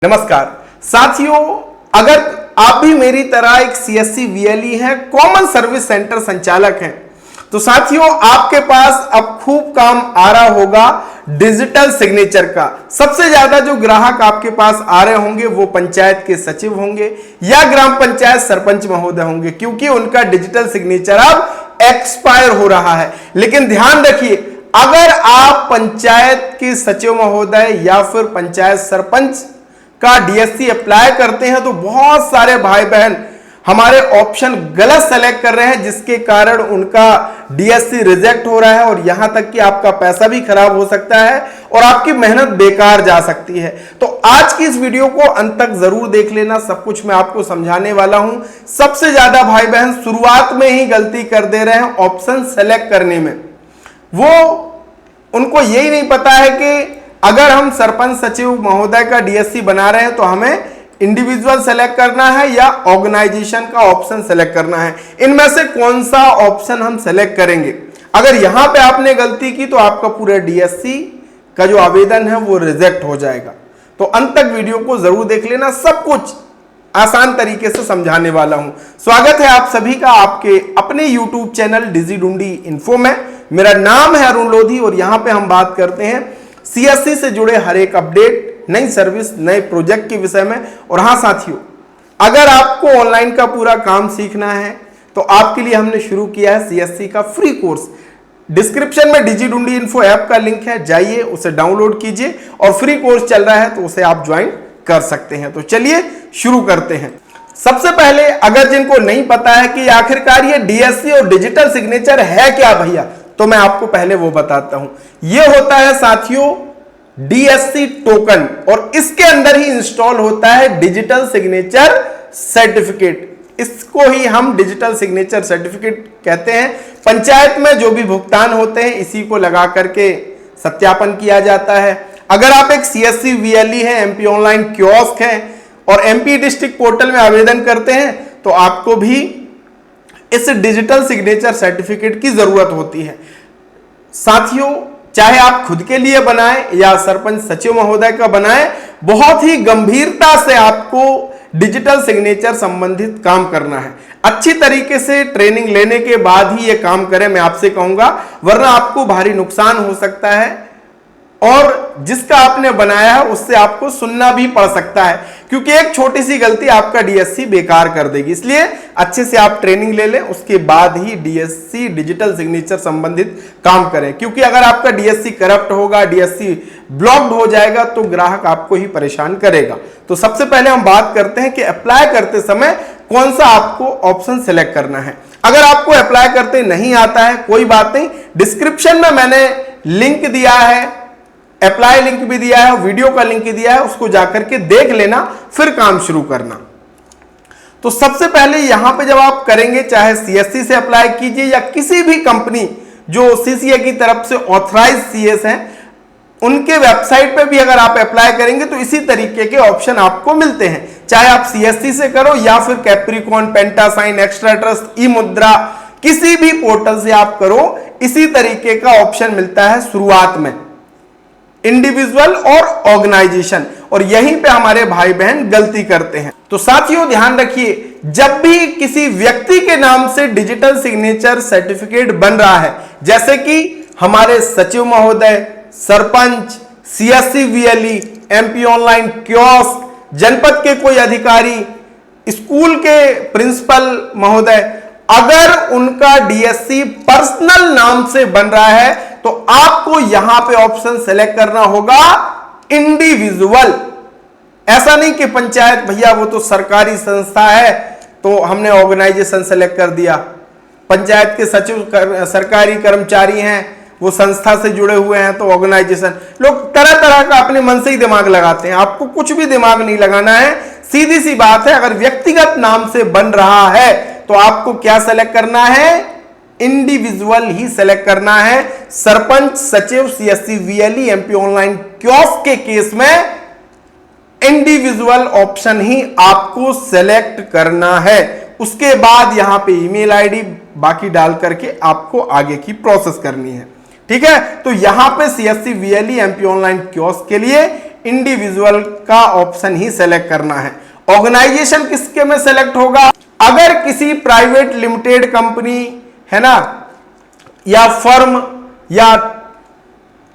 नमस्कार साथियों, अगर आप भी मेरी तरह एक सीएससी वीएलई है, कॉमन सर्विस सेंटर संचालक हैं, तो साथियों आपके पास अब खूब काम आ रहा होगा डिजिटल सिग्नेचर का। सबसे ज्यादा जो ग्राहक आपके पास आ रहे होंगे वो पंचायत के सचिव होंगे या ग्राम पंचायत सरपंच महोदय होंगे, क्योंकि उनका डिजिटल सिग्नेचर अब एक्सपायर हो रहा है। लेकिन ध्यान रखिए, अगर आप पंचायत के सचिव महोदय या फिर पंचायत सरपंच का डीएससी अप्लाई करते हैं तो बहुत सारे भाई बहन हमारे ऑप्शन गलत सेलेक्ट कर रहे हैं, जिसके कारण उनका डीएससी रिजेक्ट हो रहा है और यहां तक कि आपका पैसा भी खराब हो सकता है और आपकी मेहनत बेकार जा सकती है। तो आज की इस वीडियो को अंत तक जरूर देख लेना, सब कुछ मैं आपको समझाने वाला हूं। सबसे ज्यादा भाई बहन शुरुआत में ही गलती कर दे रहे हैं ऑप्शन सेलेक्ट करने में। वो उनको यही नहीं पता है कि अगर हम सरपंच सचिव महोदय का डीएससी बना रहे हैं तो हमें इंडिविजुअल सेलेक्ट करना है या ऑर्गेनाइजेशन का ऑप्शन सेलेक्ट करना है, इनमें से कौन सा ऑप्शन हम सेलेक्ट करेंगे। अगर यहां पे आपने गलती की तो आपका पूरा डीएससी का जो आवेदन है वो रिजेक्ट हो जाएगा। तो अंत तक वीडियो को जरूर देख लेना, सब कुछ आसान तरीके से समझाने वाला हूं। स्वागत है आप सभी का आपके अपने YouTube चैनल डिजिडुंडी इन्फो में। मेरा नाम है अरुण लोधी और यहां पे हम बात करते हैं सीएससी से जुड़े हर एक अपडेट, नई सर्विस, नए प्रोजेक्ट के विषय में। और हां साथियों, अगर आपको ऑनलाइन का पूरा काम सीखना है तो आपके लिए हमने शुरू किया है सीएससी का फ्री कोर्स। डिस्क्रिप्शन में डिजिडुंडी इन्फो ऐप का लिंक है, जाइए उसे डाउनलोड कीजिए और फ्री कोर्स चल रहा है तो उसे आप ज्वाइन कर सकते हैं। तो चलिए शुरू करते हैं। सबसे पहले अगर जिनको नहीं पता है कि आखिरकार ये डीएससी और डिजिटल सिग्नेचर है क्या भैया, तो मैं आपको पहले वो बताता हूं। ये होता है साथियों डीएससी टोकन और इसके अंदर ही इंस्टॉल होता है डिजिटल सिग्नेचर सर्टिफिकेट। इसको ही हम डिजिटल सिग्नेचर सर्टिफिकेट कहते हैं। पंचायत में जो भी भुगतान होते हैं इसी को लगा करके सत्यापन किया जाता है। अगर आप एक सीएससी वीएलई है, एमपी ऑनलाइन कियोस्क है और एमपी डिस्ट्रिक्ट पोर्टल में आवेदन करते हैं तो आपको भी इस डिजिटल सिग्नेचर सर्टिफिकेट की जरूरत होती है। साथियों, चाहे आप खुद के लिए बनाएं या सरपंच सचिव महोदय का बनाएं, बहुत ही गंभीरता से आपको डिजिटल सिग्नेचर संबंधित काम करना है। अच्छी तरीके से ट्रेनिंग लेने के बाद ही यह काम करें, मैं आपसे कहूंगा, वरना आपको भारी नुकसान हो सकता है और जिसका आपने बनाया है उससे आपको सुनना भी पड़ सकता है, क्योंकि एक छोटी सी गलती आपका डीएससी बेकार कर देगी। इसलिए अच्छे से आप ट्रेनिंग ले लें, उसके बाद ही डीएससी डिजिटल सिग्नेचर संबंधित काम करें। क्योंकि अगर आपका डीएससी करप्ट होगा, डीएससी ब्लॉक्ड हो जाएगा तो ग्राहक आपको ही परेशान करेगा। तो सबसे पहले हम बात करते हैं कि अप्लाई करते समय कौन सा आपको ऑप्शन सेलेक्ट करना है। अगर आपको अप्लाई करते नहीं आता है, कोई बात नहीं, डिस्क्रिप्शन में मैंने लिंक दिया है, अप्लाई लिंक भी दिया है, वीडियो का लिंक दिया है, उसको जाकर के देख लेना, फिर काम शुरू करना। तो सबसे पहले यहां पे जब आप करेंगे, चाहे सीएससी से अप्लाई कीजिए या किसी भी कंपनी जो सीसीए की तरफ से ऑथराइज सीएस हैं, उनके वेबसाइट पे भी अगर आप अप्लाई करेंगे तो इसी तरीके के ऑप्शन आपको मिलते हैं। चाहे आप सीएससी से करो या फिर कैप्रिकॉन, पेंटासाइन, एक्स्ट्रा ट्रस्ट, ई मुद्रा, किसी भी पोर्टल से आप करो, इसी तरीके का ऑप्शन मिलता है शुरुआत में, इंडिविजुअल और ऑर्गेनाइजेशन। और यहीं पे हमारे भाई बहन गलती करते हैं। तो साथियों ध्यान रखिए, जब भी किसी व्यक्ति के नाम से डिजिटल सिग्नेचर सर्टिफिकेट बन रहा है, जैसे कि हमारे सचिव महोदय, sarpanch, CSC VLE, MP online kiosk, जनपद के कोई अधिकारी, स्कूल के प्रिंसिपल महोदय, अगर उनका डीएससी पर्सनल नाम से बन रहा है तो आपको यहां पे ऑप्शन सेलेक्ट करना होगा इंडिविजुअल। ऐसा नहीं कि पंचायत भैया वो तो सरकारी संस्था है तो हमने ऑर्गेनाइजेशन सेलेक्ट कर दिया। पंचायत के सचिव सरकारी कर्मचारी हैं, वो संस्था से जुड़े हुए हैं तो ऑर्गेनाइजेशन। लोग तरह तरह का अपने मन से ही दिमाग लगाते हैं, आपको कुछ भी दिमाग नहीं लगाना है। सीधी सी बात है, अगर व्यक्तिगत नाम से बन रहा है तो आपको क्या सेलेक्ट करना है, इंडिविजुअल ही सेलेक्ट करना है। सरपंच, सचिव, CSC VLE, MP online kiosk के केस में इंडिविजुअल ऑप्शन ही आपको सेलेक्ट करना है। उसके बाद यहां पे ईमेल आईडी बाकी डाल करके आपको आगे की प्रोसेस करनी है। ठीक है, तो यहां पे CSC VLE, MP online kiosk के लिए इंडिविजुअल का ऑप्शन ही सेलेक्ट करना है। ऑर्गेनाइजेशन किसके में सेलेक्ट होगा? अगर किसी प्राइवेट लिमिटेड कंपनी है ना, या फर्म या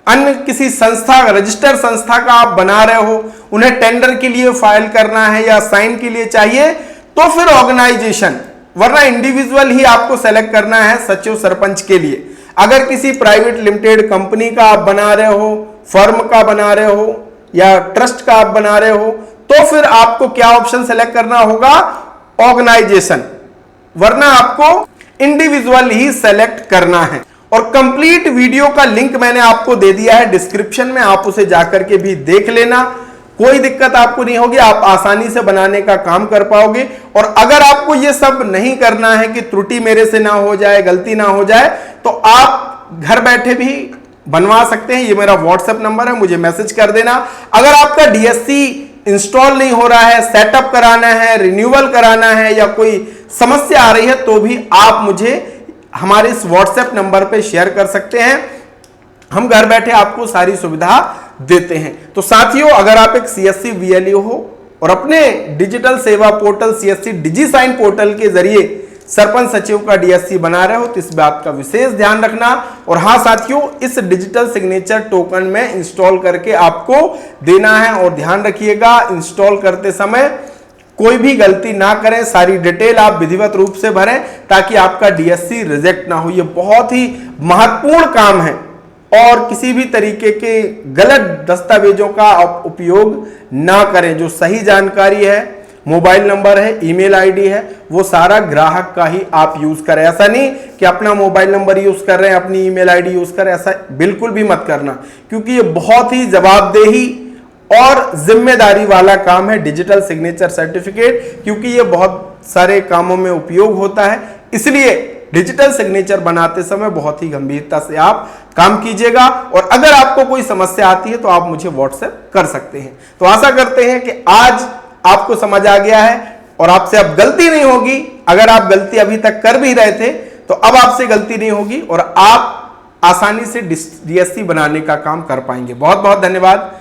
अन्य किसी संस्था, रजिस्टर्ड संस्था का आप बना रहे हो, उन्हें टेंडर के लिए फाइल करना है या साइन के लिए चाहिए, तो फिर ऑर्गेनाइजेशन, वरना इंडिविजुअल ही आपको सेलेक्ट करना है सचिव सरपंच के लिए। अगर किसी प्राइवेट लिमिटेड कंपनी का आप बना रहे हो, फर्म का बना रहे हो या ट्रस्ट का आप बना रहे हो, तो फिर आपको क्या ऑप्शन सेलेक्ट करना होगा? ऑर्गेनाइजेशन, वरना आपको इंडिविजुअल ही सेलेक्ट करना है। और कंप्लीट वीडियो का लिंक मैंने आपको दे दिया है डिस्क्रिप्शन में, आप उसे जाकर के भी देख लेना, कोई दिक्कत आपको नहीं होगी, आप आसानी से बनाने का काम कर पाओगे। और अगर आपको यह सब नहीं करना है कि त्रुटि मेरे से ना हो जाए, गलती ना हो जाए, तो आप घर बैठे भी बनवा सकते हैं। ये मेरा व्हाट्सएप नंबर है, मुझे मैसेज कर देना। अगर आपका डीएससी इंस्टॉल नहीं हो रहा है, सेटअप कराना है, रिन्यूअल कराना है या कोई समस्या आ रही है, तो भी आप मुझे हमारे इस व्हाट्सएप नंबर पे शेयर कर सकते हैं। हम घर बैठे आपको सारी सुविधा देते हैं। तो साथियों, अगर आप एक सीएससी वीएलईओ हो और अपने डिजिटल सेवा पोर्टल सीएससी डिजीसाइन पोर्टल के जरिए सरपंच सचिव का डीएससी बना रहे हो, तो इस बात का विशेष ध्यान रखना। और हाँ साथियों, इस डिजिटल सिग्नेचर टोकन में इंस्टॉल करके आपको देना है। और ध्यान रखिएगा, इंस्टॉल करते समय कोई भी गलती ना करें, सारी डिटेल आप विधिवत रूप से भरें ताकि आपका डीएससी रिजेक्ट ना हो। यह बहुत ही महत्वपूर्ण काम है और किसी भी तरीके के गलत दस्तावेजों का आप उपयोग ना करें। जो सही जानकारी है, मोबाइल नंबर है, ईमेल आईडी है, वो सारा ग्राहक का ही आप यूज करें। ऐसा नहीं कि अपना मोबाइल नंबर यूज कर रहे हैं, अपनी ईमेल आईडी यूज करें, ऐसा बिल्कुल भी मत करना, क्योंकि ये बहुत ही जवाबदेही और जिम्मेदारी वाला काम है डिजिटल सिग्नेचर सर्टिफिकेट, क्योंकि ये बहुत सारे कामों में उपयोग होता है। इसलिए डिजिटल सिग्नेचर बनाते समय बहुत ही गंभीरता से आप काम कीजिएगा। और अगर आपको कोई समस्या आती है तो आप मुझे व्हाट्सएप कर सकते हैं। तो आशा करते हैं कि आज आपको समझ आ गया है और आपसे अब गलती नहीं होगी। अगर आप गलती अभी तक कर भी रहे थे तो अब आपसे गलती नहीं होगी और आप आसानी से डीएससी बनाने का काम कर पाएंगे। बहुत बहुत धन्यवाद।